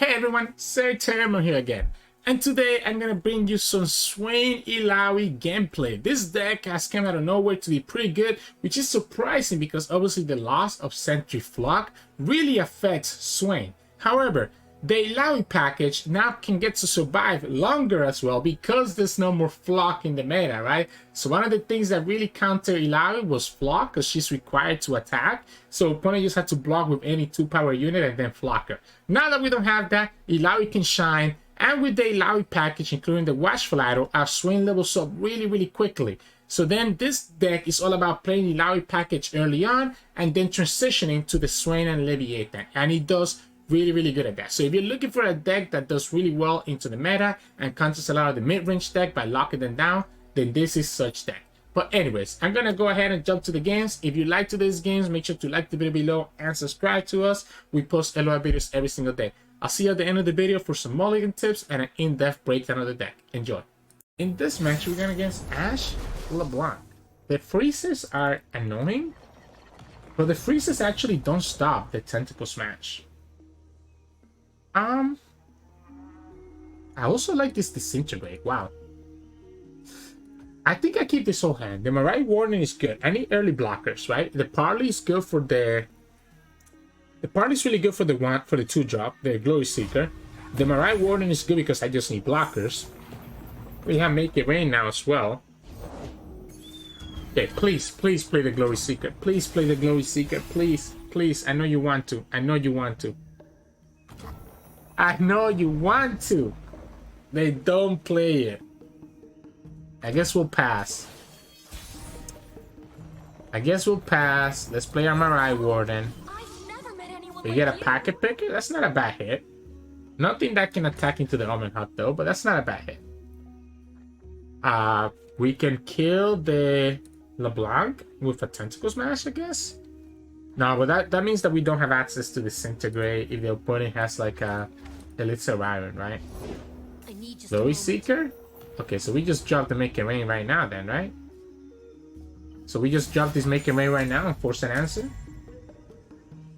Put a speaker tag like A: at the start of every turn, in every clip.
A: Hey everyone, Sirturmund here again. And today I'm gonna bring you some Swain Illaoi gameplay. This deck has come out of nowhere to be pretty good, which is surprising because obviously the loss of Sentry Flock really affects Swain. However, the Illaoi package now can get to survive longer as well because there's no more Flock in the meta, right? So one of the things that really countered Illaoi was Flock because she's required to attack. So opponent just had to block with any 2-power unit and then Flock her. Now that we don't have that, Illaoi can shine. And with the Illaoi package, including the Watchful Idol, our Swain levels up really quickly. So then this deck is all about playing Illaoi package early on and then transitioning to the Swain and Leviathan. And it does really good at that. So if you're looking for a deck that does really well into the meta and counters a lot of the mid-range deck by locking them down, then this is such deck. But anyways, I'm gonna go ahead and jump to the games. If you like today's games, make sure to like the video below and subscribe to us. We post Illaoi videos every single day. I'll see you at the end of the video for some mulligan tips and an in-depth breakdown of the deck. Enjoy. In this match, we're going against Ashe LeBlanc. The freezes are annoying, but the freezes actually don't stop the tentacle smash. I also like this disintegrate. Wow. I think I keep this whole hand. The Mirai Warning is good. I need early blockers, right? The Parley is good for the Parley is really good for the 2-drop, the Glory Seeker. The Mirai Warden is good because I just need blockers. We have Make It Rain now as well. Okay, please play the Glory Seeker. Please play the Glory Seeker. Please. I know you want to. I know you want to. They don't play it. I guess we'll pass. Let's play our Mirai Warden. We get a Packet Picker? That's not a bad hit. Nothing that can attack into the Omen Hut though, but that's not a bad hit. We can kill the LeBlanc with a Tentacle Smash, I guess? No, but that means that we don't have access to Disintegrate if the opponent has like a Elixir Iron, right? Glory Seeker? Okay, so we just dropped the Make It Rain right now then, right? So we just dropped this Make It Rain right now and force an answer?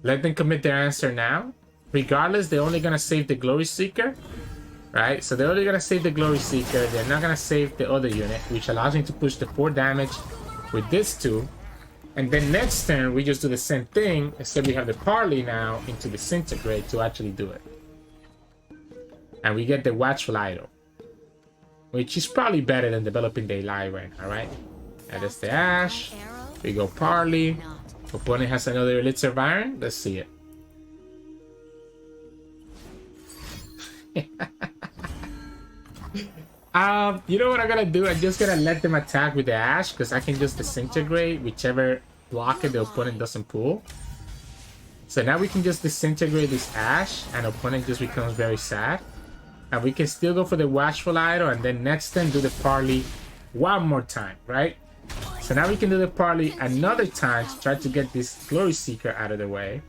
A: Let them commit their answer now. Regardless, they're only gonna save the Glory Seeker, right? So they're only gonna save the Glory Seeker. They're not gonna save the other unit, which allows me to push the 4 damage with this 2. And then next turn, we just do the same thing, except we have the Parley now into Disintegrate to actually do it. And we get the Watchful Idol, which is probably better than developing the Illaoi right now, right? And that's the Ashe. We go Parley. Opponent has another Elixir of Iron. Let's see it. You know what I'm gonna do? I'm just gonna let them attack with the Ashe because I can just disintegrate whichever blocker the opponent doesn't pull. So now we can just disintegrate this Ashe and opponent just becomes very sad. And we can still go for the Watchful Idol and then next turn do the Parley one more time, right? So now we can do the Parley another time to try to get this Glory Seeker out of the way.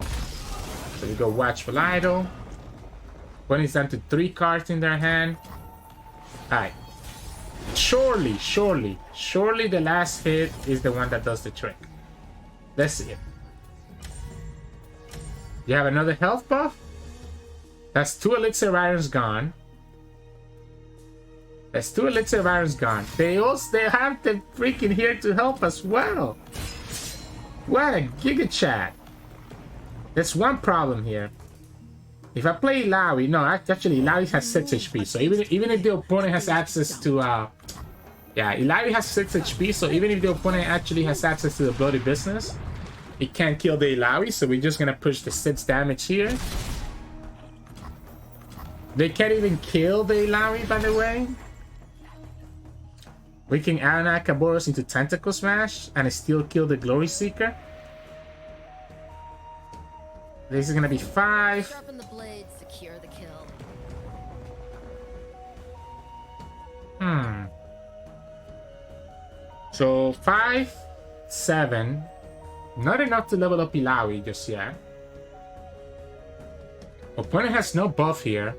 A: So we go Watchful Idol. Opponent's down to 3 cards in their hand. Alright. Surely the last hit is the one that does the trick. Let's see it. You have another health buff? That's 2 Elixir Irons gone. There's 2 Elixir Irons gone. They have them freaking here to help as well. What a Giga Chat. There's one problem here. If I play Illaoi, no, actually Illaoi has 6 HP. So even if the opponent has access to yeah, Illaoi has 6 HP, so even if the opponent actually has access to the Bloody Business, it can't kill the Illaoi, so we're just gonna push the 6 damage here. They can't even kill the Illaoi, by the way. We can Aranaka Boros into Tentacle Smash and still kill the Glory Seeker. This is gonna be 5.
B: Sharpen the blade, secure the kill.
A: So 5, 7. Not enough to level up Illaoi just yet. Opponent has no buff here.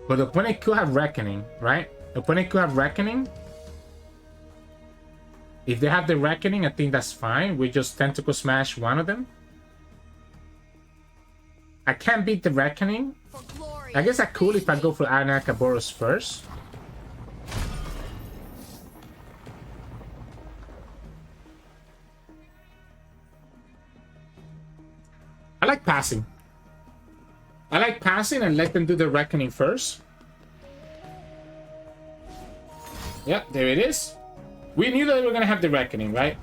A: But the opponent could have Reckoning, right? The opponent could have Reckoning. If they have the Reckoning, I think that's fine. We just Tentacle Smash one of them. I can't beat the Reckoning.
B: For glory.
A: I guess I could if I go for Anakaboros first. I like passing. I like passing and let them do the Reckoning first. Yep, there it is. We knew that we were gonna have the Reckoning, right?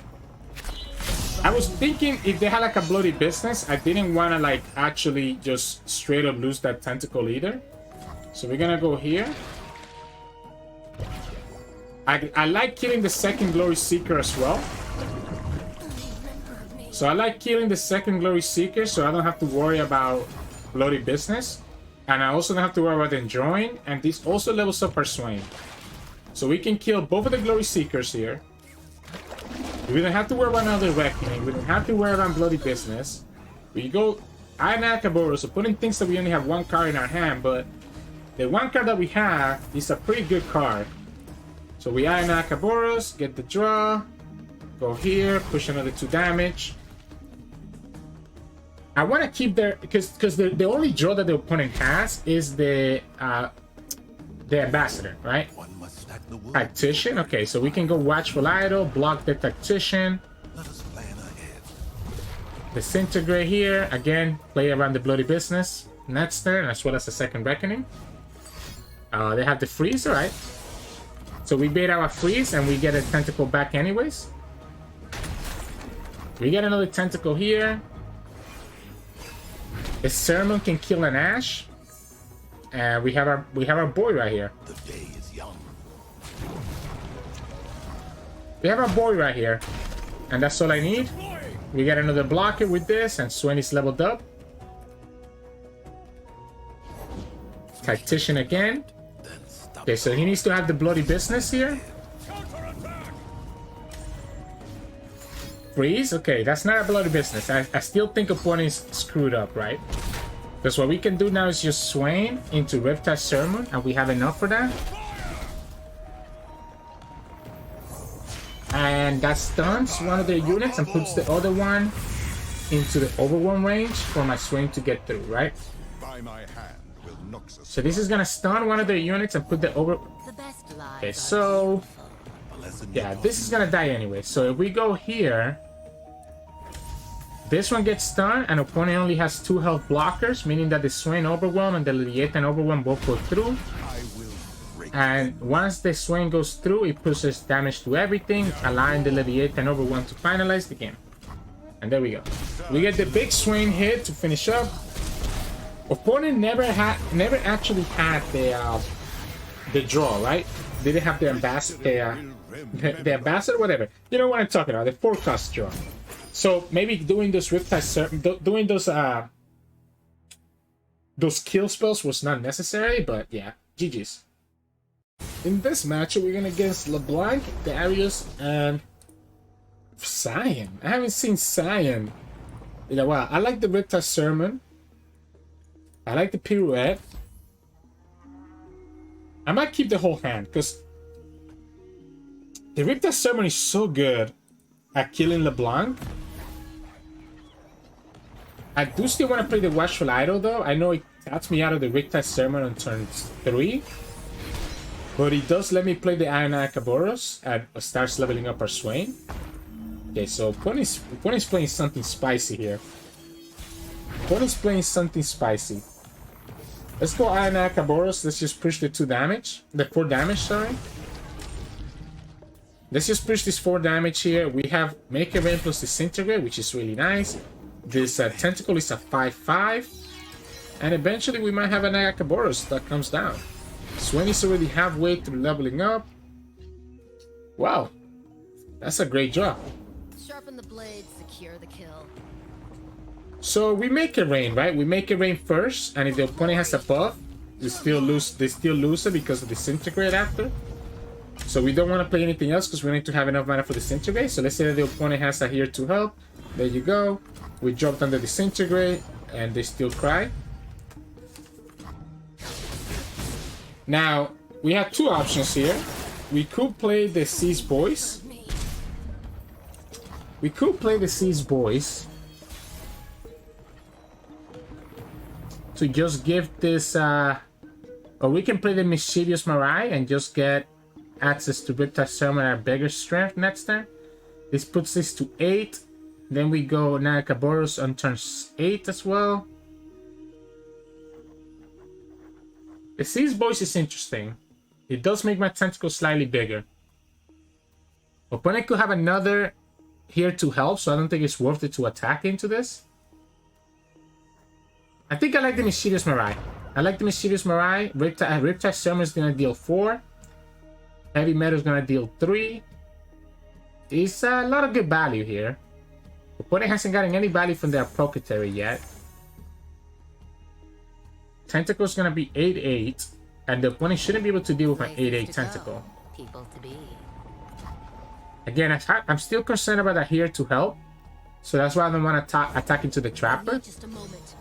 A: I was thinking if they had like a bloody business, I didn't want to like actually just straight up lose that tentacle either. So we're gonna go here. I like killing the second Glory Seeker as well. So I like killing the second Glory Seeker so I don't have to worry about bloody business. And I also don't have to worry about enjoying. And this also levels up our Swain. So we can kill both of the Glory Seekers here. We don't have to worry about another Reckoning. We don't have to worry about bloody business. We go Anakaboros, so putting things that we only have one card in our hand, but the one card that we have is a pretty good card. So we Anakaboros, get the draw, go here, push another 2 damage. I want to keep their because the only draw that the opponent has is the Ambassador, right? Tactician. Okay, so we can go Watchful Idol, block the Tactician. Disintegrate here. Again, play around the bloody business. Next turn, as well as the second Reckoning. They have the freeze, alright. So we bait our freeze and we get a tentacle back anyways. We get another tentacle here. The Sirturmund can kill an Ashe. And we have our boy right here.
C: The day is young.
A: We have our boy right here. And that's all I need. We get another blocker with this, and Swain is leveled up. Tactician again. Okay, so he needs to have the bloody business here. Freeze? Okay, that's not a bloody business. I still think opponent is screwed up, right? Because what we can do now is just Swain into Riptide Sirturmund, and we have enough for that. And that stuns one of their units and puts the other one into the Overwhelm range for my Swain to get through, right?
C: By my hand will Noxus.
A: So this is gonna stun one of their units and put the
B: The best lives
A: Okay,
B: are
A: so
B: beautiful.
A: yeah, this is gonna die anyway. So if we go here, this one gets stunned, and opponent only has 2 health blockers, meaning that the Swain Overwhelm and the Leviathan Overwhelm both go through.
C: I will break.
A: And once the Swain goes through, it pushes damage to everything, allowing the Leviathan Overwhelm to finalize the game. And there we go. We get the big Swain hit to finish up. Opponent never actually had the draw, right? They didn't have the ambassador, the ambassador, whatever. You know what I'm talking about? The forecast draw. So maybe doing those Riptide, doing those kill spells was not necessary, but yeah, GG's. In this matchup, we're gonna against LeBlanc, Darius, and Cyan. I haven't seen Cyan in a while. I like the Riptide Sirturmund. I like the Pirouette. I might keep the whole hand because the Riptide Sirturmund is so good at killing LeBlanc. I do still want to play the Watchful Idol though. I know it cuts me out of the Riptide Sirturmund on turn 3. But it does let me play the Anakaboros and starts leveling up our Swain. Okay, so opponent's playing something spicy here. Opponent's playing something spicy. Let's go Anakaboros. Let's just push the 2 damage. The 4 damage, sorry. Let's just push this 4 damage here. We have Make a Rain plus Disintegrate, which is really nice. This Tentacle is a 5/5. And eventually we might have an Anakaboros that comes down. Swain is already halfway through leveling up. Wow. That's a great draw.
B: Sharpen the blade, secure the kill.
A: So we make a rain, right? We make a rain first, and if the opponent has a buff, they still lose it because of Disintegrate after. So we don't want to play anything else because we need to have enough mana for Disintegrate. So let's say that the opponent has a here to help. There you go. We dropped on the Disintegrate, and they still cry. Now, we have 2 options here. We could play the Seas Boys. to just give this, or we can play the Mischievous Mirai and just get access to Riptide Summon at bigger strength next turn. This puts this to 8. Then we go Nakaboros on turn 8 as well. The Seas Voice is interesting. It does make my tentacle slightly bigger. Opponent could have another here to help, so I don't think it's worth it to attack into this. I think I like the Mischievous Mirai. I like the Mischievous Mirai. Riptide Summon is going to deal 4. Heavy Metal is going to deal 3. It's a lot of good value here. Opponent hasn't gotten any value from their Procretary yet. Tentacle is going to be 8-8. And the opponent shouldn't be able to deal with my 8-8 Tentacle.
B: People to be.
A: Again, I'm still concerned about that here to help. So that's why I don't want to attack into the Trapper.
B: Just a moment.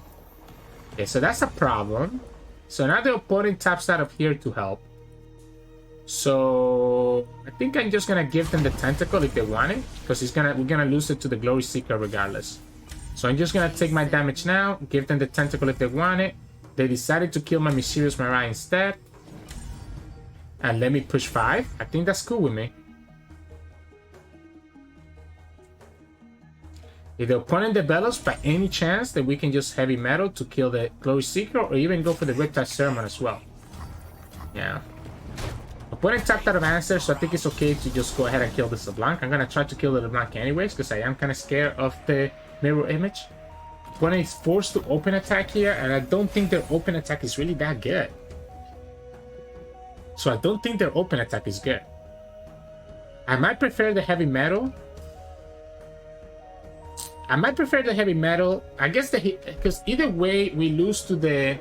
A: Okay, so that's a problem. So now the opponent taps out of here to help. So I think I'm just gonna give them the Tentacle if they want it, because we're gonna lose it to the Glory Seeker regardless. So I'm just gonna take my damage now, give them the Tentacle if they want it. They decided to kill my Mischievous Mirai instead, and let me push 5. I think that's cool with me. If the opponent develops by any chance, then we can just Heavy Metal to kill the Glory Seeker, or even go for the Riptide Sermon as well. Yeah. Opponent tapped out of answer, so I think it's okay to just go ahead and kill this LeBlanc. I'm gonna try to kill the LeBlanc anyways, because I am kind of scared of the mirror image. Opponent is forced to open attack here, and I don't think their open attack is really that good. So I don't think their open attack is good. I might prefer the Heavy Metal. I guess because either way we lose to the.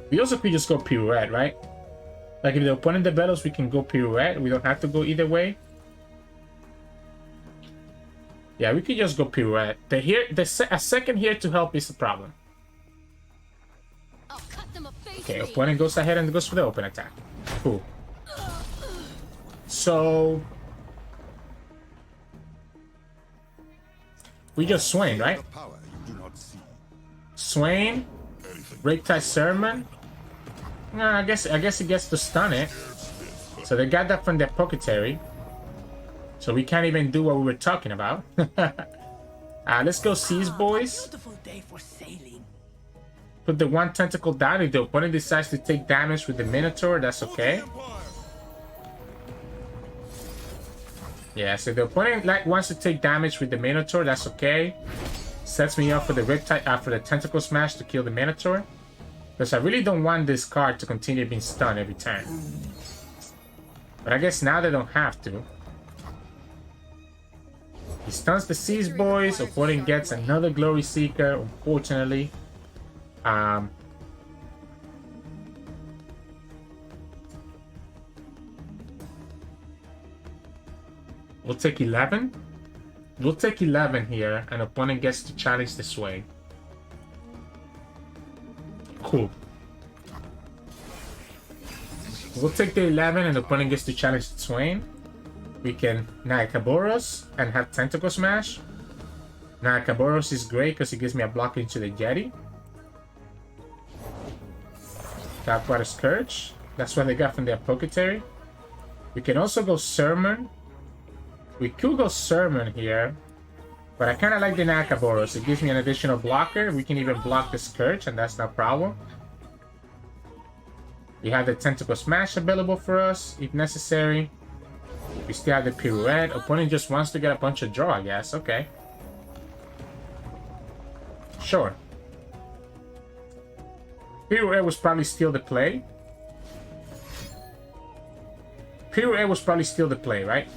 A: We also could just go Pirouette, right? Like if the opponent develops, we can go Pirouette. We don't have to go either way. Yeah, we could just go Pirouette. A second here to help is the problem.
B: I'll cut them a face.
A: Okay, opponent goes ahead and goes for the open attack. Cool. So we just Swain, right?
C: Power you do not see.
A: Swain, Riptide Sermon. No, I guess he gets to stun it. So they got that from their Procretary. So we can't even do what we were talking about. Let's go Seas Boys.
D: Beautiful day for sailing.
A: Put the 1 Tentacle down. If the opponent decides to take damage with the Minotaur, that's okay. Yeah, so the opponent wants to take damage with the Minotaur, that's okay. Sets me up for the Riptide, for the Tentacle Smash to kill the Minotaur. Because I really don't want this card to continue being stunned every turn. But I guess now they don't have to. He stuns the Seas Boys. Opponent gets another Glory Seeker, unfortunately. We'll take 11. We'll take 11 here, and opponent gets to challenge the Swain. Cool. We'll take the 11 and the opponent gets to challenge the Swain. We can Nakaboros and have Tentacle Smash. Nakaboros is great because it gives me a block into the Jetty. Tap Water Scourge. That's what they got from their Procretary. We can also go Sermon. We could go Sermon here. But I kind of like the Nakaboros. It gives me an additional blocker. We can even block the Scourge, and that's no problem. We have the Tentacle Smash available for us, if necessary. We still have the Pirouette. Opponent just wants to get a bunch of draw, I guess. Okay. Sure. Pirouette was probably still the play. Pirouette was probably still the play, right?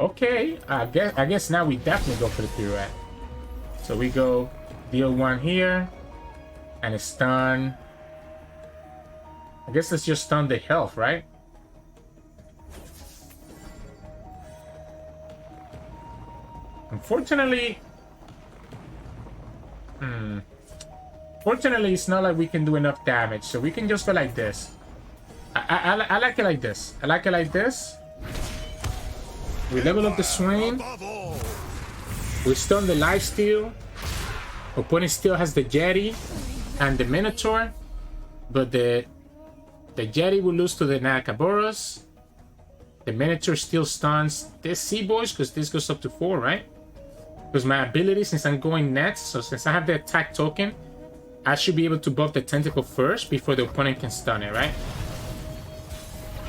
A: Okay, I guess now we definitely go for the Pirouette. So we go deal 1 here, and a stun. I guess let's just stun the health, right? Unfortunately, fortunately, it's not like we can do enough damage, so we can just go like this. I like it like this. I like it like this. We level up the Swain. We stun the lifesteal. Opponent still has the Jetty and the Minotaur, but the Jetty will lose to the Nakaboros. The Minotaur still stuns this Sea Boys because this goes up to 4, right? Because my ability, since I'm going next, so since I have the attack token, I should be able to buff the tentacle first before the opponent can stun it, right?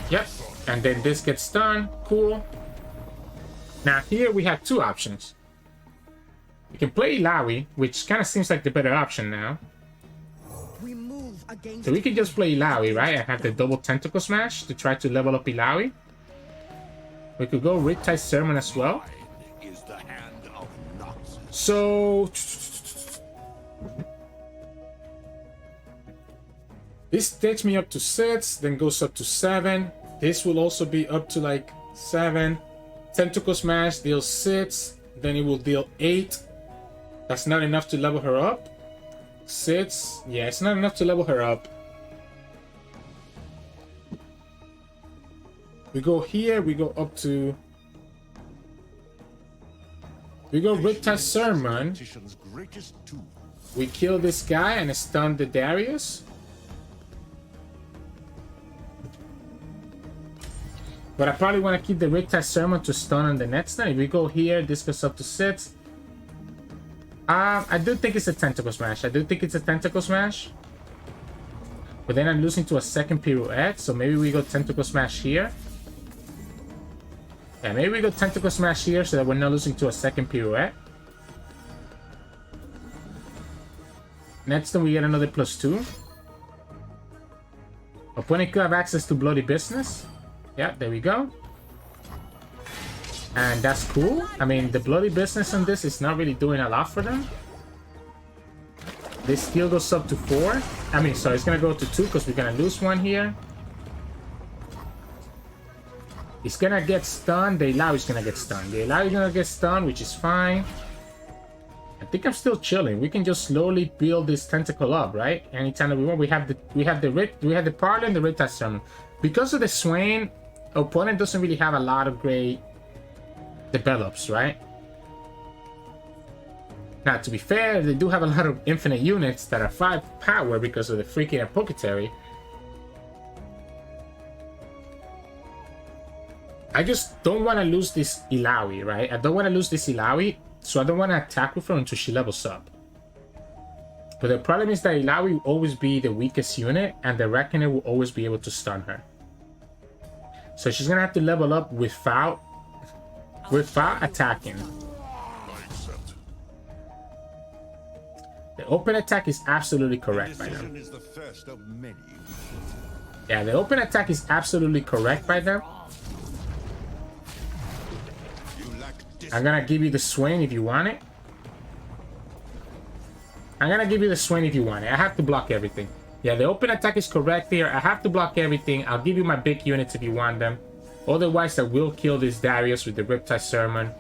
A: Yep. And then this gets stunned. Cool. Now here we have two options. We can play Illaoi, which kind of seems like the better option now. So we can just play Illaoi, right? And have the double tentacle smash to try to level up Illaoi. We could go Riptide Sermon as well. So this takes me up to 6, then goes up to 7. This will also be up to like 7. Tentacle Smash deals 6, then it will deal 8. That's not enough to level her up. 6, yeah, it's not enough to level her up. We go here, we go up to... We go Riptide Sermon. We kill this guy and stun the Darius. But I probably want to keep the Riptide Sermon to stun on the next time. If we go here, this goes up to 6. I do think it's a Tentacle Smash. I do think it's a Tentacle Smash. But then I'm losing to a second pirouette, so maybe we go Tentacle Smash here. Yeah, maybe we go Tentacle Smash here so that we're not losing to a second pirouette. Next time we get another +2. Opponent could have access to Bloody Business. Yeah, there we go. And that's cool. I mean, the Bloody Business on this is not really doing a lot for them. This skill goes up to 4. I mean, sorry, it's gonna go to 2 because we're gonna lose one here. It's gonna get stunned. The Illaoi is gonna get stunned. The Illaoi is gonna get stunned, which is fine. I think I'm still chilling. We can just slowly build this tentacle up, right? Anytime that we want. We have the Parlor and the Riptide Sermon. Because of the Swain, opponent doesn't really have a lot of great develops, right? Now, to be fair, they do have a lot of infinite units that are 5 power because of the freaking Apothecary. I just don't want to lose this Illaoi, right? I don't want to lose this Illaoi, so I don't want to attack with her until she levels up. But the problem is that Illaoi will always be the weakest unit, and the Reckoner will always be able to stun her. So she's gonna have to level up without attacking. The open attack is absolutely correct by them. Yeah, the open attack is absolutely correct by them. I'm gonna give you the Swain if you want it. I'm gonna give you the Swain if you want it. I have to block everything. Yeah, the open attack is correct here. I have to block everything. I'll give you my big units if you want them. Otherwise, I will kill this Darius with the Riptide Sermon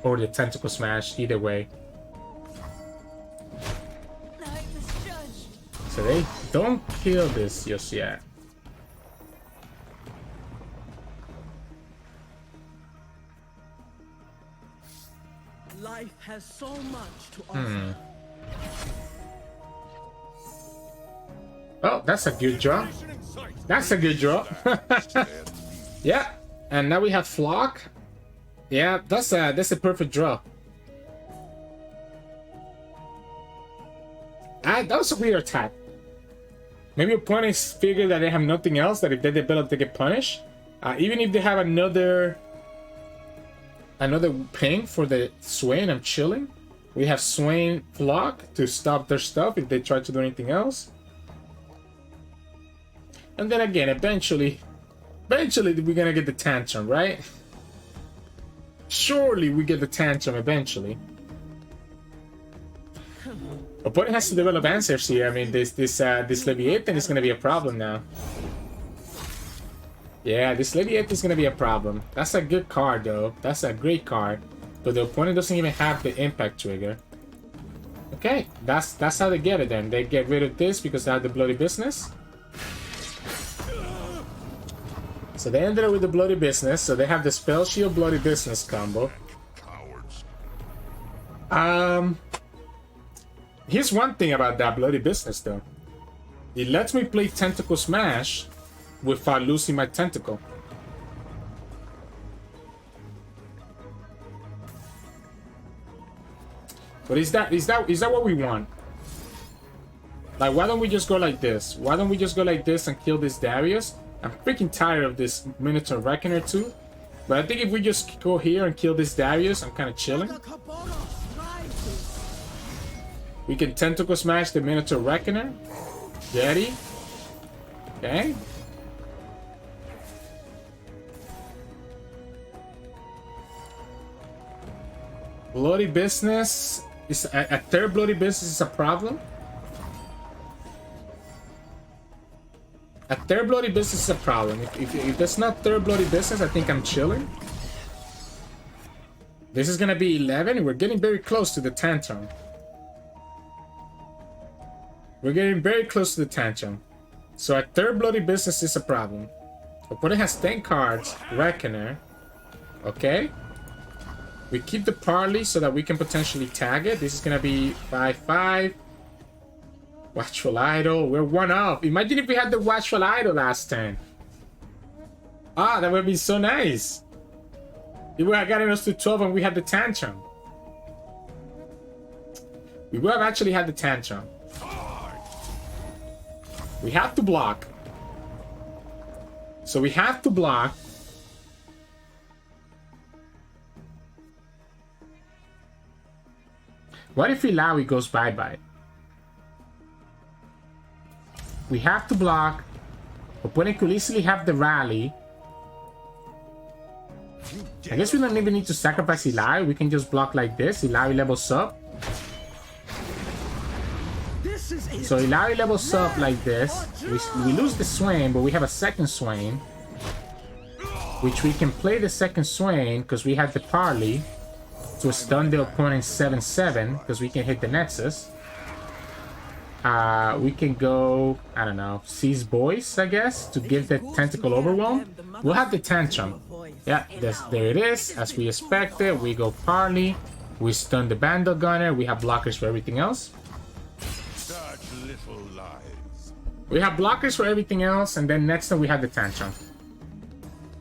A: or the Tentacle Smash. Either way. So they don't kill this just yet.
D: Life has so much to offer.
A: Oh, that's a good draw. That's a good draw. Yeah, and now we have Flock. Yeah, that's a perfect draw. That was a weird attack. Maybe opponents figure that they have nothing else, that if they develop, they get punished. Even if they have another ping for the Swain, I'm chilling. We have Swain Flock to stop their stuff if they try to do anything else. And then again, eventually we're gonna get the tantrum, right? Surely we get the tantrum eventually. Opponent has to develop answers here. I mean, this Leviathan is gonna be a problem now. Yeah, this Leviathan is gonna be a problem. That's a good card though. That's a great card. But the opponent doesn't even have the impact trigger. Okay, that's how they get it then. They get rid of this because they have the Bloody Business. So they ended up with the Bloody Business, so they have the Spell Shield Bloody Business combo. Here's one thing about that bloody business though. It lets me play Tentacle Smash without losing my tentacle. But is that what we want? Like, why don't we just go like this? Why don't we just go like this and kill this Darius? I'm freaking tired of this Minotaur Reckoner too. But I think if we just go here and kill this Darius, I'm kind of chilling. We can Tentacle Smash the Minotaur Reckoner. Ready? Okay. Bloody business. Is a third bloody business is a problem? A third bloody business is a problem. If that's not third bloody business, I think I'm chilling. This is gonna be 11. We're getting very close to the tantrum. We're getting very close to the tantrum. So a third bloody business is a problem. Opponent has 10 cards. Reckoner. Okay. We keep the parley so that we can potentially tag it. This is gonna be 5/5. Watchful Idol. We're one up. Imagine if we had the Watchful Idol last turn. Ah, that would be so nice. It would have gotten us to 12 and we had the tantrum. We would have actually had the tantrum. We have to block. So we have to block. What if Illaoi goes bye-bye? We have to block. Opponent could easily have the rally. I guess we don't even need to sacrifice Illaoi. We can just block like this. Illaoi levels up. So Illaoi levels up like this. We lose the Swain, but we have a second Swain. Which we can play the second Swain because we have the parley to stun the opponent 7/7 because we can hit the Nexus. We can go, I don't know, seize boys, I guess, to give the tentacle overwhelm. We'll have the tantrum. Yeah, there it is. As we expected, we go parley. We stun the Bandle Gunner. We have blockers for everything else.
C: Such little lies.
A: We have blockers for everything else, and then next time we have the tantrum.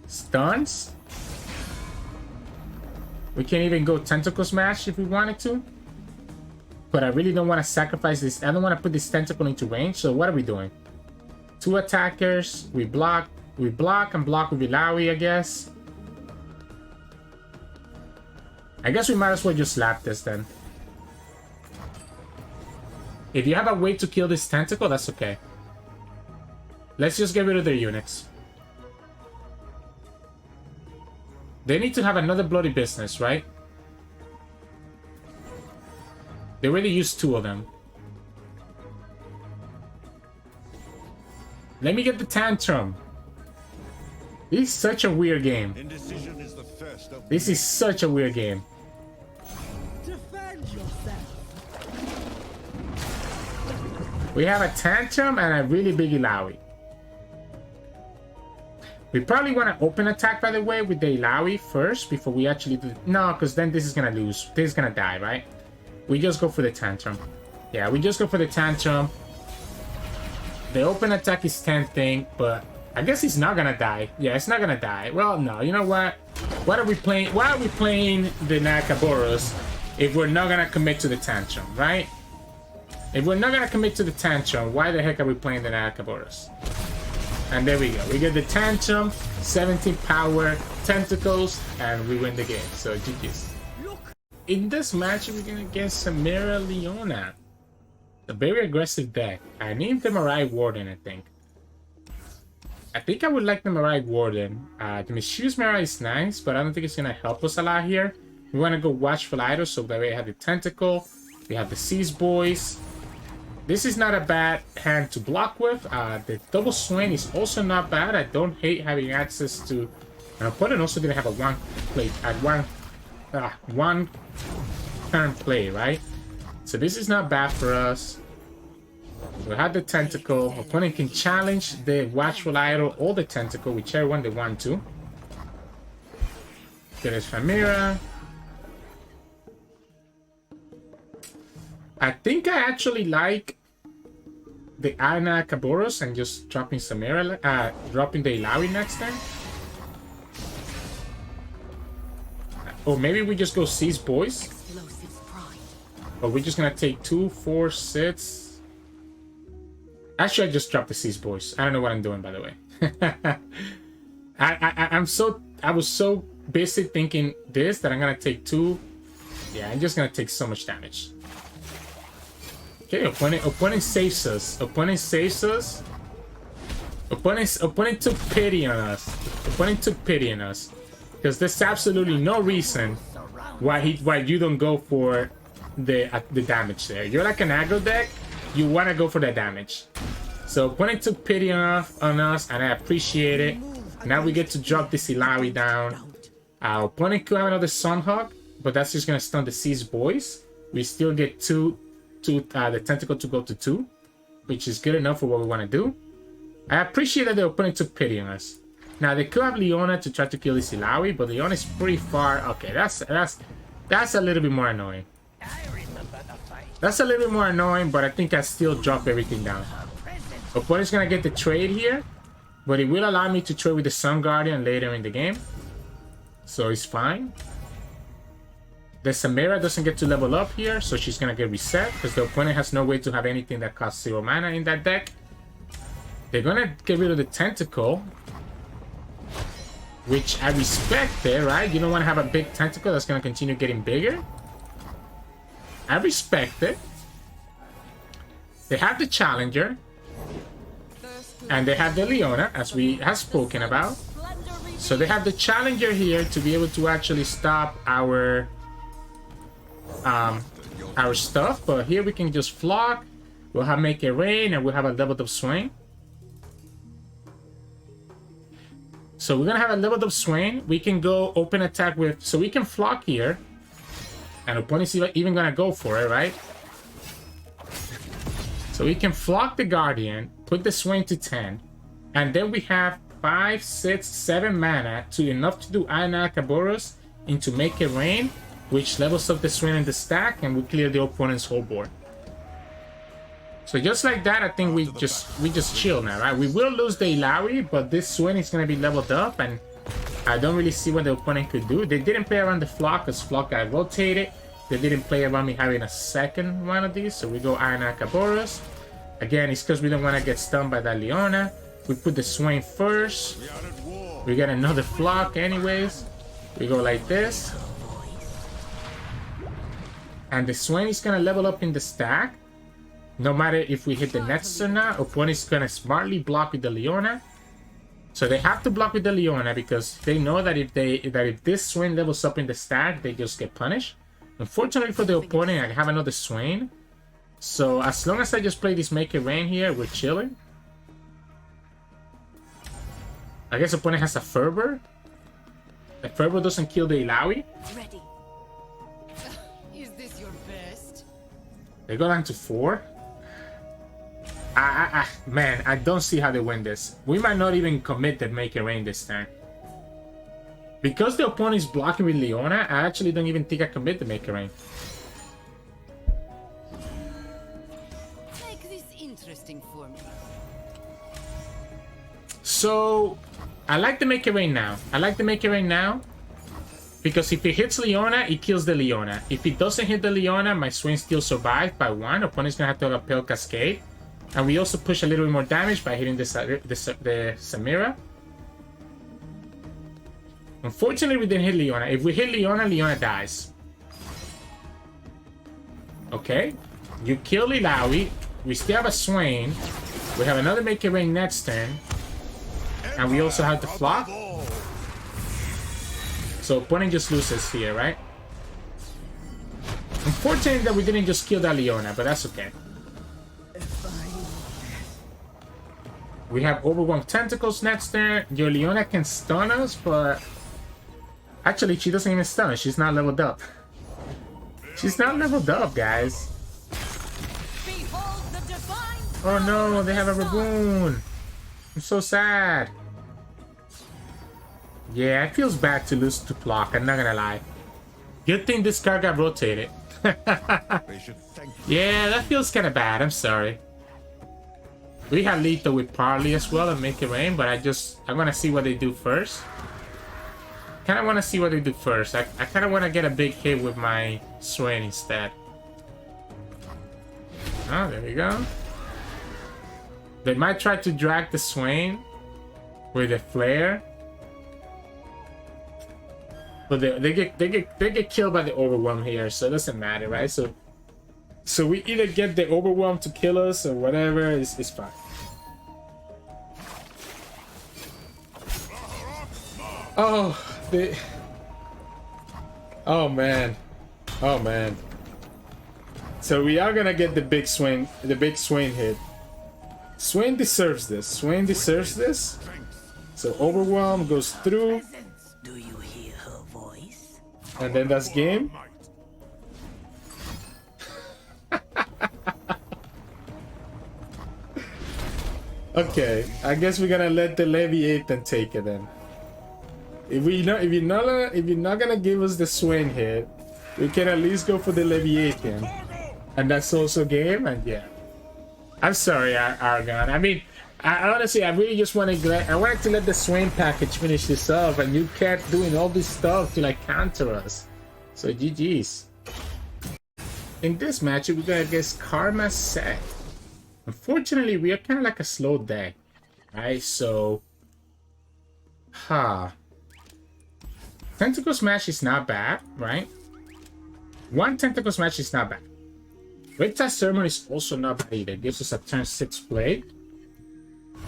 A: Stuns. We can even go Tentacle Smash if we wanted to. But I really don't want to sacrifice this. I don't want to put this tentacle into range. So what are we doing? 2 attackers. We block and block with Illaoi, I guess. I guess we might as well just slap this then. If you have a way to kill this tentacle, that's okay. Let's just get rid of their units. They need to have another bloody business, right? They already used 2 of them. Let me get the tantrum. This is such a weird game.
C: Indecision is the first of
A: This is such a weird game.
D: Defend yourself.
A: We have a tantrum and a really big Illaoi. We probably want to open attack, by the way, with the Illaoi first before we actually do... No, because then this is going to lose. This is going to die, right? We just go for the tantrum. Yeah, we just go for the tantrum. The open attack is tempting, but I guess he's not going to die. Yeah, it's not going to die. Well, no, you know what? Why are we playing the Nakaboros if we're not going to commit to the tantrum, right? If we're not going to commit to the tantrum, why the heck are we playing the Nakaboros? And there we go. We get the tantrum, 17 power, tentacles, and we win the game. So GG's. In this match, we're gonna get Samira Leona. A very aggressive deck. I named the Mirai Warden, I think. I think I would like the Mirai Warden. The Misuse Mirai is nice, but I don't think it's gonna help us a lot here. We wanna go Watchful Idol, so that way I have the Tentacle. We have the Seize Boys. This is not a bad hand to block with. The double Swain is also not bad. I don't hate having access to... An opponent also didn't have a one turn play, right? So this is not bad for us. We have the Tentacle. Opponent can challenge the Watchful Idol or the Tentacle, whichever one they want to. There is Samira. I think I actually like the Ana Kaboros and just dropping Samira, dropping the Illaoi next turn. Or maybe we just go Seize Boys. Or we're just gonna take 2, 4, 6. Actually, I just dropped the Seize Boys. I don't know what I'm doing, by the way. I was so busy thinking this that I'm gonna take 2. Yeah, I'm just gonna take so much damage. Okay, opponent saves us. Opponent saves us. Opponent took pity on us. Opponent took pity on us. Because there's absolutely no reason why you don't go for the damage there. You're like an aggro deck. You want to go for that damage. So opponent took pity on us, and I appreciate it. Now we get to drop this Illaoi down. Our opponent could have another Sunhawk, but that's just gonna stun the Seize Boys. We still get the tentacle to go to 2, which is good enough for what we want to do. I appreciate that the opponent took pity on us. Now they could have Leona to try to kill this Illaoi, but Leona is pretty far. Okay, that's a little bit more annoying. That's a little bit more annoying, but I think I still drop everything down. Opponent's gonna get the trade here, but it will allow me to trade with the Sun Guardian later in the game, so it's fine. The Samira doesn't get to level up here, so she's gonna get reset because the opponent has no way to have anything that costs 0 mana in that deck. They're gonna get rid of the tentacle, which I respect there, right? You don't want to have a big tentacle that's gonna continue getting bigger. I respect it. They have the Challenger, and they have the Leona, as we have spoken about. So they have the Challenger here to be able to actually stop our stuff, but here we can just flock. We'll have Make It Rain, and we'll have a leveled up Swain. So we're gonna have a leveled up Swain. We can go open attack with, so we can flock here, and opponent's even gonna go for it, right? So we can flock the Guardian, put the Swain to 10, and then we have 5, 6, 7 mana to enough to do Ana Kaboros into Make It Rain, which levels up the Swain in the stack, and we clear the opponent's whole board. So just like that, I think we just chill now, right? We will lose the Illaoi, but this Swain is gonna be leveled up, and I don't really see what the opponent could do. They didn't play around the Flock, because Flock got rotated. They didn't play around me having a second one of these, so we go Ana Kaboros. Again, it's because we don't want to get stunned by that Leona. We put the Swain first. We get another Flock anyways. We go like this. And the Swain is gonna level up in the stack. No matter if we hit the nets or not, opponent's gonna smartly block with the Leona. So they have to block with the Leona because they know that if this Swain levels up in the stack, they just get punished. Unfortunately for the opponent, I have another Swain. So as long as I just play this Make It Rain here, we're chilling. I guess opponent has a Fervor. The Fervor doesn't kill the Illaoi.
B: Ready. Is this your best?
A: They go down to 4. Man, I don't see how they win this. We might not even commit that Make It Rain this time. Because the opponent is blocking with Leona, I actually don't even think I commit the Make It Rain.
B: Make this interesting for me.
A: So, I like the Make It Rain now. I like the Make It Rain now. Because if it hits Leona, it kills the Leona. If it doesn't hit the Leona, my Swain still survives by 1. Opponent's gonna have to have a Pale Cascade. And we also push a little bit more damage by hitting the Samira. Unfortunately, we didn't hit Leona. If we hit Leona, Leona dies. Okay. You kill Illaoi. We still have a Swain. We have another Make It Rain next turn. And we also have the Flock. So opponent just loses here, right? Unfortunate that we didn't just kill that Leona, but that's okay. We have Overwhelm Tentacles next turn. Your Leona can stun us, but... Actually, she doesn't even stun us. She's not leveled up. She's not leveled up, guys. Oh no, they have a Raboon. I'm so sad. Yeah, it feels bad to lose to Flock, I'm not gonna lie. Good thing this card got rotated.
C: They should thank you.
A: Yeah, that feels kind of bad. I'm sorry. We have lethal with Parley as well and Make It Rain, but I want to see what they do first. Kind of want to see what they do first. I kind of want to get a big hit with my Swain instead. Oh, there we go. They might try to drag the Swain with a flare, but they get killed by the Overwhelm here, so it doesn't matter, right? So we either get the Overwhelm to kill us or whatever. It's fine. Oh, oh man, oh man. So we are gonna get the big Swain hit. Swain deserves this. Swain deserves this. So Overwhelm goes through.
D: Do you hear her voice?
A: And then that's game. Okay, I guess we're gonna let the Leviathan take it then. If you're not gonna give us the Swain hit, we can at least go for the Leviathan. And that's also game, and yeah. I'm sorry, Argon. I mean, I honestly, I really just wanted to let the Swain package finish this off, and you kept doing all this stuff to like counter us. So GG's. In this matchup, we're gonna get Karma Sett. Unfortunately, we are kind of like a slow deck, right? So, Tentacle Smash is not bad, right? One Tentacle Smash is not bad. Riptide Sermon is also not bad either. It gives us a turn 6 play.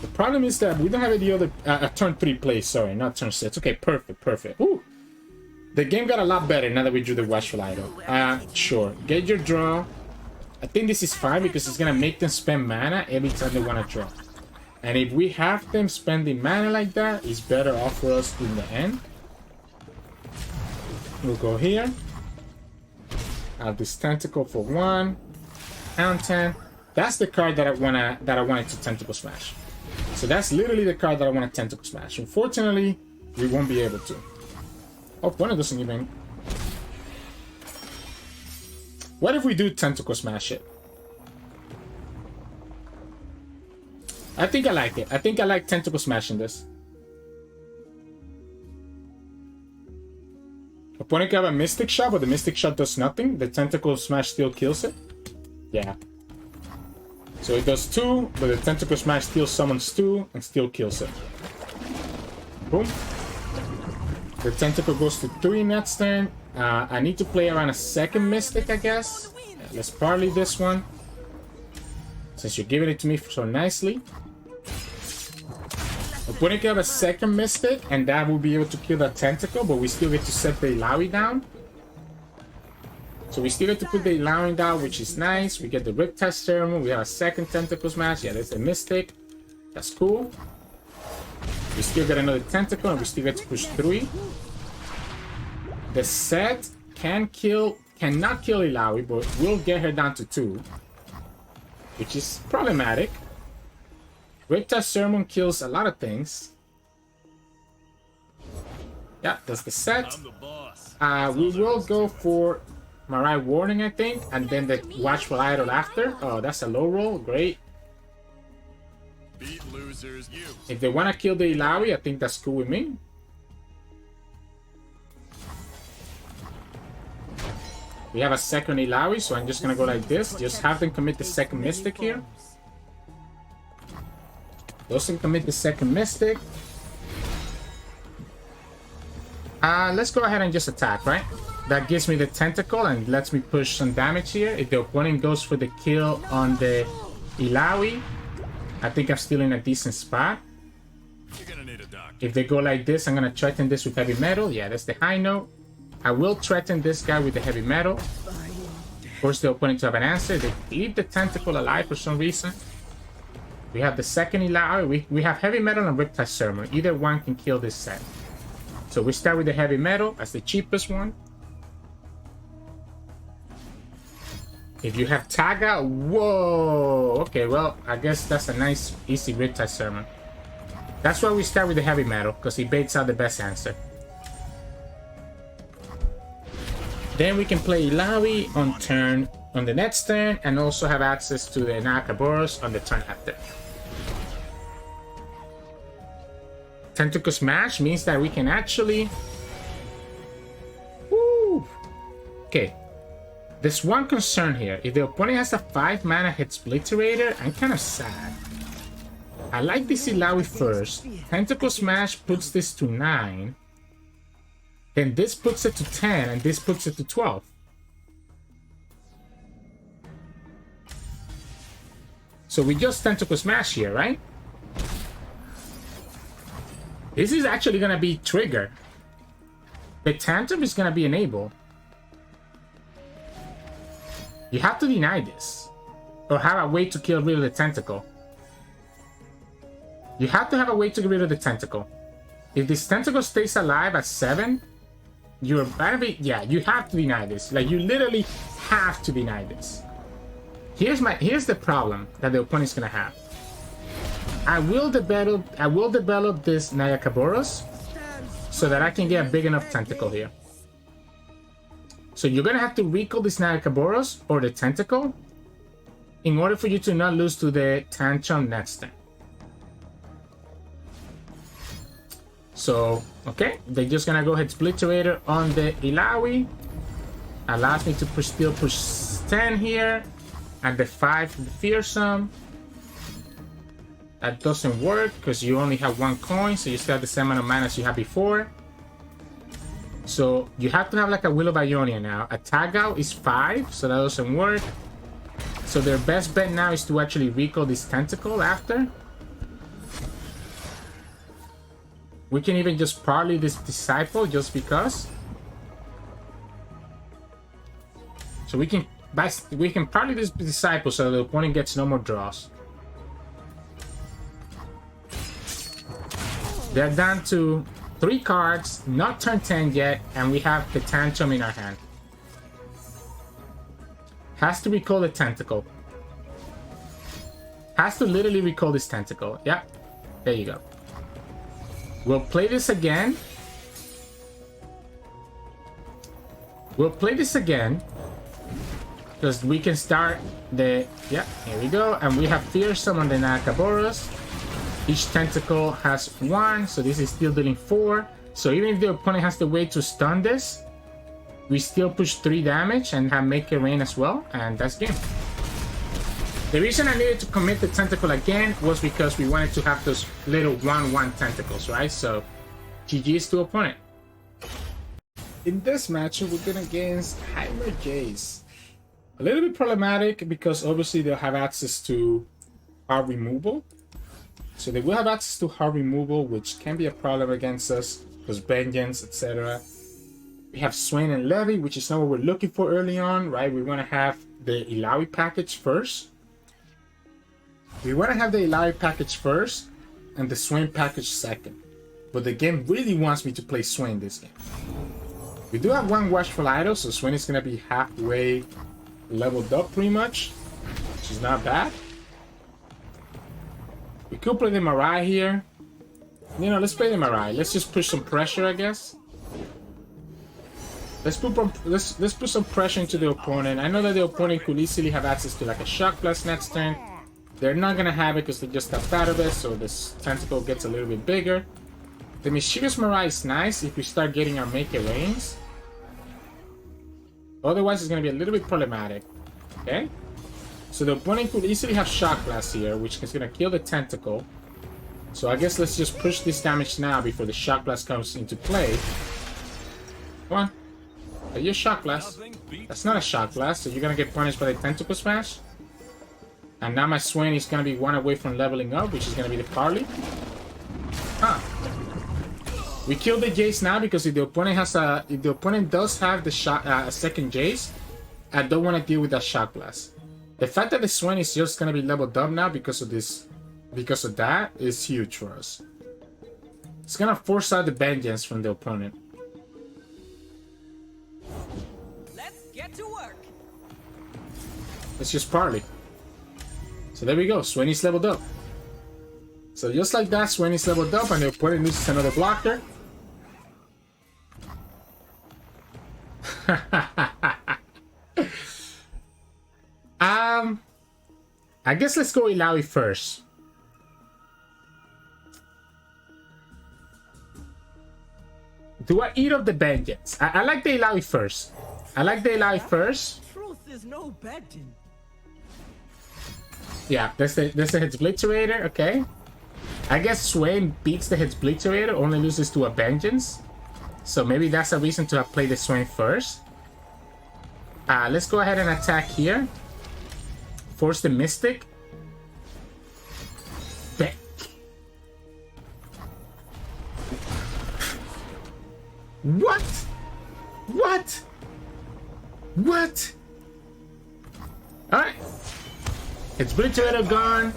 A: The problem is that we don't have any other a turn 3 play. Sorry, not turn 6. Okay, perfect. Ooh, the game got a lot better now that we drew the Watchful Idol. Sure, get your draw. I think this is fine because it's gonna make them spend mana every time they want to draw. And if we have them spending mana like that, it's better off for us in the end. We'll go here. Have this Tentacle for 1. Pound 10. That's the card that I wanted to Tentacle Smash. So that's literally the card that I want to Tentacle Smash. Unfortunately, we won't be able to. Oh, one doesn't even. What if we do Tentacle Smash it? I think I like it. I think I like Tentacle Smashing this. Opponent can have a Mystic Shot, but the Mystic Shot does nothing. The Tentacle Smash still kills it. Yeah. So it does 2, but the Tentacle Smash still summons 2 and still kills it. Boom. The Tentacle goes to 3 next turn. I need to play around a second Mystic, I guess. Yeah, let's parley this one. Since you're giving it to me so nicely. Opponent can have a second Mystic, and that will be able to kill that Tentacle, but we still get to set the Illaoi down. So we still get to put the Illaoi down, which is nice. We get the Riptide Sermon. We have a second Tentacle Smash. Yeah, there's a Mystic. That's cool. We still get another Tentacle, and we still get to push 3. The Sett cannot kill Illaoi, but will get her down to 2, which is problematic. Riptide Sermon kills a lot of things. Yeah, that's the Sett. We will go for Marai Warning, I think, and then the Watchful Idol after. Oh, that's a low roll. Great.
E: Beat losers, you.
A: If they want to kill the Illaoi, I think that's cool with me. We have a second Illaoi, so I'm just going to go like this. Just have them commit the second Mystic here. Those can commit the second Mystic. Let's go ahead and just attack, right? That gives me the Tentacle and lets me push some damage here. If the opponent goes for the kill on the Illaoi, I think I'm still in a decent spot.
E: You're gonna need a doctor.
A: If they go like this, I'm going to threaten this with Heavy Metal. Yeah, that's the high note. I will threaten this guy with the Heavy Metal. Force the opponent to have an answer. They leave the Tentacle alive for some reason. We have the second Illaoi. We have Heavy Metal and Riptide Sermon. Either one can kill this set. So we start with the Heavy Metal as the cheapest one. If you have Taga, whoa! Okay, well, I guess that's a nice, easy Riptide Sermon. That's why we start with the Heavy Metal, because he baits out the best answer. Then we can play Illaoi on the next turn, and also have access to the Nakaboros on the turn after. Tentacle Smash means that we can actually... Woo! Okay. There's one concern here. If the opponent has a 5 mana hit Splitterator, I'm kind of sad. I like this Illaoi first. Tentacle Smash puts this to 9. Then this puts it to 10, and this puts it to 12. So we just Tentacle Smash here, right? This is actually gonna be trigger. The Tantrum is gonna be enabled. You have to deny this. Or have a way to kill rid of the tentacle. You have to have a way to get rid of the tentacle. If this tentacle stays alive at 7, you're yeah, you have to deny this. Like, you literally have to deny this. Here's the problem that the opponent's gonna have. I will develop this Nayakaboros so that I can get a big enough tentacle here. So you're gonna have to recall this Nayakaboros or the tentacle in order for you to not lose to the Tantrum next turn. So, okay, they're just gonna go ahead Splitterator on the Illaoi. Allows me to still push 10 here. And the 5 the Fearsome. That doesn't work because you only have 1 coin, so you still have the same amount of mana as you had before. So you have to have like a Will of Ionia now. A Tag Out is 5, so that doesn't work. So their best bet now is to actually recall this tentacle after. We can even just parley this Disciple just because. So we can parley this Disciple so the opponent gets no more draws. They're down to 3 cards, not turn 10 yet, and we have the Tantrum in our hand. Has to recall the tentacle. Has to literally recall this tentacle. Yep, there you go. We'll play this again. Because we can start the... Yeah, here we go. And we have Fearsome on the Nakaboros. Each tentacle has 1, so this is still dealing 4. So even if the opponent has to wait to stun this, we still push 3 damage and have Make It Rain as well, and that's game. The reason I needed to commit the tentacle again was because we wanted to have those little 1/1 tentacles, right? So, GG's to opponent. In this matchup, we're going against Heimerdinger Jayce. A little bit problematic because obviously they'll have access to hard removal. So they will have access to hard removal, which can be a problem against us because Vengeance, etc. We have Swain and Levy, which is not what we're looking for early on, right? We want to have the Illaoi package first. And the Swain package second. But the game really wants me to play Swain this game. We do have 1 Watchful Idol, so Swain is going to be halfway leveled up pretty much, which is not bad. We could play the Marai here. You know, let's play the Marai. Let's just push some pressure, I guess. Let's put some pressure into the opponent. I know that the opponent could easily have access to like a Shock Blast next turn. They're not gonna have it because they just have out of it, so this tentacle gets a little bit bigger. The Mischievous Marai is nice if we start getting our Make It Rains. Otherwise, it's gonna be a little bit problematic. Okay? So the opponent could easily have Shock Blast here, which is gonna kill the tentacle. So I guess let's just push this damage now before the Shock Blast comes into play. Come on. Are you a Shock Blast? That's not a Shock Blast, so you're gonna get punished by the Tentacle Smash. And now my Swain is gonna be 1 away from leveling up, which is gonna be the parley. Huh. We killed the Jayce now because if the opponent does have the second Jayce, I don't want to deal with that Shock Blast. The fact that the Swain is just gonna be leveled up now because of that is huge for us. It's gonna force out the Vengeance from the opponent.
D: Let's get to work.
A: Let's just parley. So there we go, Swain is leveled up. So just like that, Swain is leveled up and the opponent loses another blocker. I guess let's go Illaoi first. Do I eat up the vengeance? I like the Illaoi first. I like the Illaoi first.
D: Truth is no betting.
A: Yeah, that's the Heimerdinger. Okay. I guess Swain beats the Heimerdinger, only loses to a vengeance. So maybe that's a reason to have played the Swain first. Let's go ahead and attack here. Force the Mystic. Bang. What? What? What? Alright. It's Runeterra gone.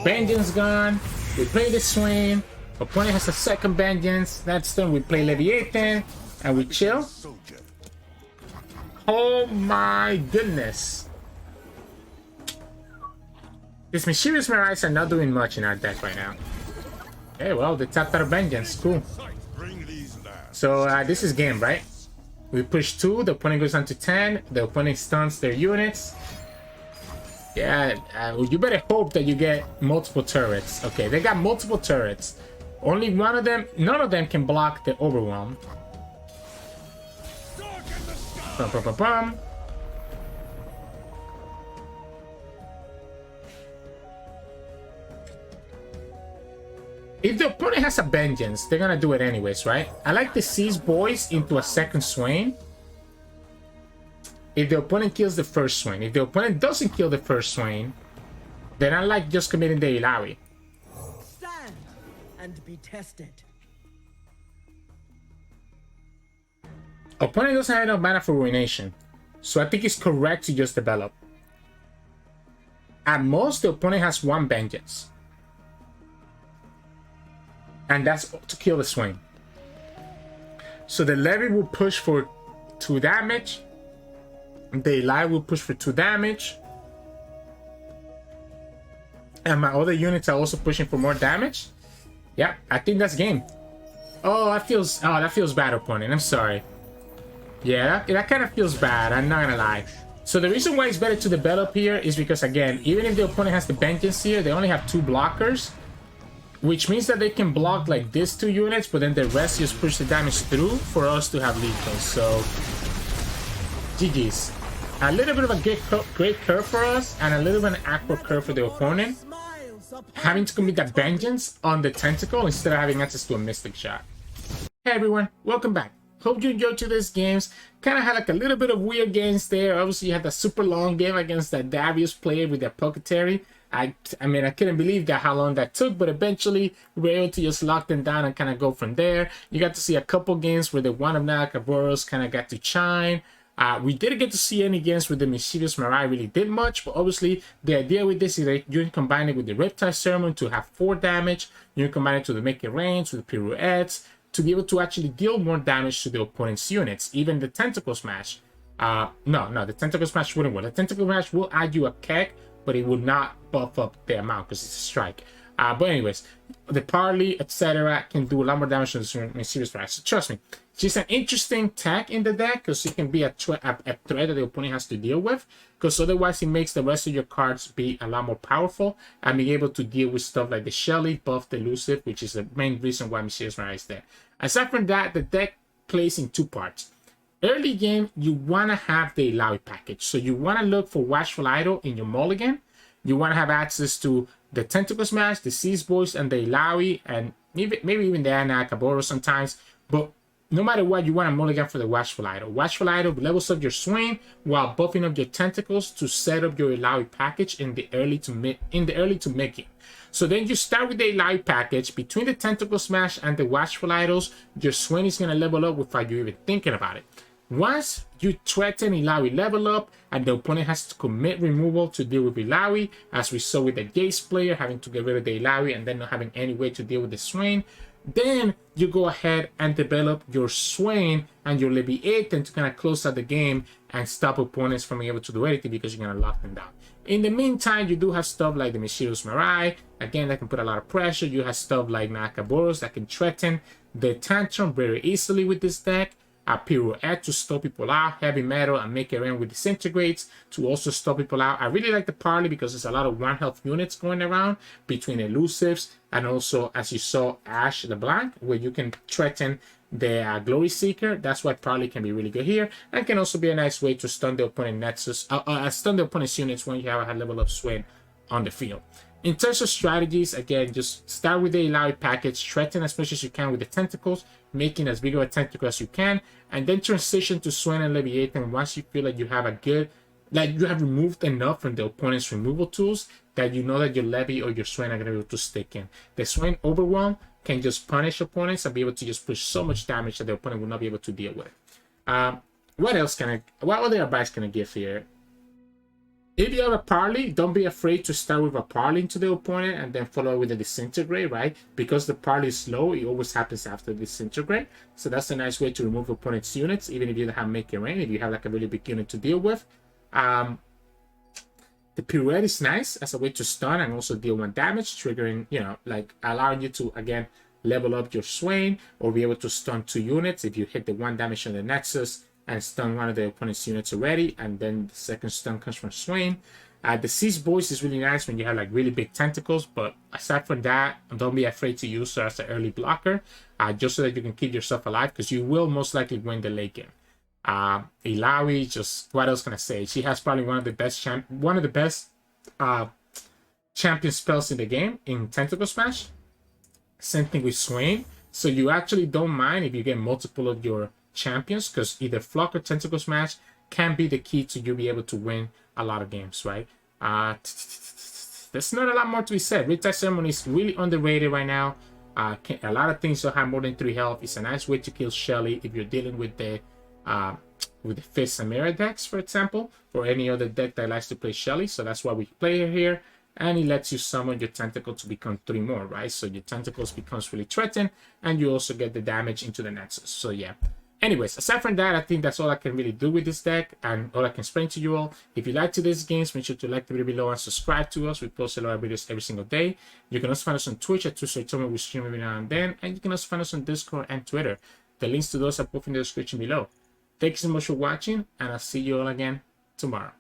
A: Vengeance gone. We play the Swain. Opponent has a second Vengeance. That's done. We play Leviathan. And we chill. Oh my goodness. These Mischievous Mirais are not doing much in our deck right now. Okay, well, they tapped out of Vengeance. Cool. So this is game, right? We push 2. The opponent goes down to 10. The opponent stuns their units. Yeah, you better hope that you get multiple turrets. Okay, they got multiple turrets. Only one of them, none of them can block the Overwhelm. Bum, bum, bum, bum. If the opponent has a Vengeance, they're gonna do it anyways, right? I like to seize boys into a second Swain. If the opponent kills the first Swain. If the opponent doesn't kill the first Swain, then I like just committing the Illaoi.
D: Stand and be tested.
A: Opponent doesn't have enough mana for Ruination, so I think it's correct to just develop. At most, the opponent has 1 Vengeance. And that's to kill the Swain. So the Levy will push for 2 damage. The Illaoi will push for 2 damage. And my other units are also pushing for more damage. Yeah, I think that's game. Oh, that feels bad, opponent. I'm sorry. Yeah, that kind of feels bad. I'm not gonna lie. So the reason why it's better to develop here is because, again, even if the opponent has the Vengeance here, they only have 2 blockers. Which means that they can block like these 2 units, but then the rest just push the damage through for us to have lethal. So, GG's. A little bit of a great curve for us, and a little bit of an awkward curve for the opponent. Having to commit that Vengeance on the Tentacle instead of having access to a Mystic Shot. Hey everyone, welcome back. Hope you enjoyed today's games. Kind of had like a little bit of weird games there. Obviously, you had that super long game against that Darius player with that Pocketery. I mean, I couldn't believe that how long that took, but eventually we were able to just lock them down and kind of go from there. You got to see a couple games where the one of Nakaboros kind of got to shine. We didn't get to see any games where the Mischievous Mirai really did much, but obviously the idea with this is that you can combine it with the Reptile Sirturmund to have 4 damage. You can combine it to the Make It Rains with the Pirouettes to be able to actually deal more damage to the opponent's units. Even the Tentacle Smash. No, the Tentacle Smash wouldn't work. The Tentacle Smash will add you a Keck, but it would not buff up the amount because it's a strike. But anyways, the Parley, etc. can do a lot more damage to the Mischievous Mirai. So trust me, she's an interesting tech in the deck because she can be a threat that the opponent has to deal with. Because otherwise, it makes the rest of your cards be a lot more powerful and be able to deal with stuff like the Shelly, buff, the Elusive, which is the main reason why Mischievous Mirai is there. Aside from that, the deck plays in 2 parts. Early game, you want to have the Illaoi package. So you want to look for Watchful Idol in your mulligan. You want to have access to the Tentacle Smash, the Seize Boys, and the Illaoi, and maybe even the Anakaboro sometimes. But no matter what, you want to mulligan for the Watchful Idol. Watchful Idol levels up your Swain while buffing up your Tentacles to set up your Illaoi package in the early to mid game. So then you start with the Illaoi package. Between the Tentacle Smash and the Watchful Idols, your Swain is going to level up without you even thinking about it. Once you threaten Illaoi level up and the opponent has to commit removal to deal with Illaoi, as we saw with the Jayce player having to get rid of the Illaoi and then not having any way to deal with the Swain, then you go ahead and develop your Swain and your Leviathan to kind of close out the game and stop opponents from being able to do anything because you're going to lock them down. In the meantime, you do have stuff like the Mischievous Mirai, again, that can put a lot of pressure. You have stuff like Nakaboros that can threaten the Tantrum very easily with this deck. Pirouette to stop people out, Heavy Metal and Make It Rain with Disintegrates to also stop people out. I really like the Parley because there's a lot of 1 health units going around between elusives and also, as you saw, Ashe LeBlanc, where you can threaten the Glory Seeker. That's why Parley can be really good here, and can also be a nice way to stun the opponent Nexus, stun the opponent's units when you have a high level of Swain on the field. In terms of strategies, again, just start with the Illaoi package, threaten as much as you can with the tentacles, making as big of a tentacle as you can, and then transition to Swain and Leviathan once you feel like you have a good, like you have removed enough from the opponent's removal tools that you know that your Levy or your Swain are going to be able to stick in. The Swain Overwhelm can just punish opponents and be able to just push so much damage that the opponent will not be able to deal with. What other advice can I give here? If you have a Parley, don't be afraid to start with a Parley into the opponent and then follow it with a Disintegrate, right? Because the Parley is slow, it always happens after Disintegrate. So that's a nice way to remove opponent's units, even if you don't have Make It Rain, if you have like a really big unit to deal with. The Pirouette is nice as a way to stun and also deal 1 damage, triggering, you know, like allowing you to, again, level up your Swain or be able to stun 2 units if you hit the 1 damage on the Nexus and stun one of the opponent's units already, and then the second stun comes from Swain. The Seized Voice is really nice when you have like really big tentacles, but aside from that, don't be afraid to use her as an early blocker, just so that you can keep yourself alive, because you will most likely win the late game. Illaoi, just what else can I say? She has probably one of the best champion spells in the game in Tentacle Smash. Same thing with Swain. So you actually don't mind if you get multiple of your champions, because either Flock or Tentacle Smash can be the key to you be able to win a lot of games, right? There's not a lot more to be said. Riptide Ceremony is really underrated right now. A lot of things don't have more than 3 health. It's a nice way to kill Shelly if you're dealing with the 5th Samira decks, for example, or any other deck that likes to play Shelly. So that's why we play her here. And it lets you summon your tentacle to become 3 more, right? So your tentacles becomes really threatened, and you also get the damage into the Nexus. So yeah. Anyways, aside from that, I think that's all I can really do with this deck and all I can explain to you all. If you like today's games, make sure to like the video below and subscribe to us. We post a lot of videos every single day. You can also find us on Twitch at Sirturmund. We stream every now and then. And you can also find us on Discord and Twitter. The links to those are both in the description below. Thank you so much for watching, and I'll see you all again tomorrow.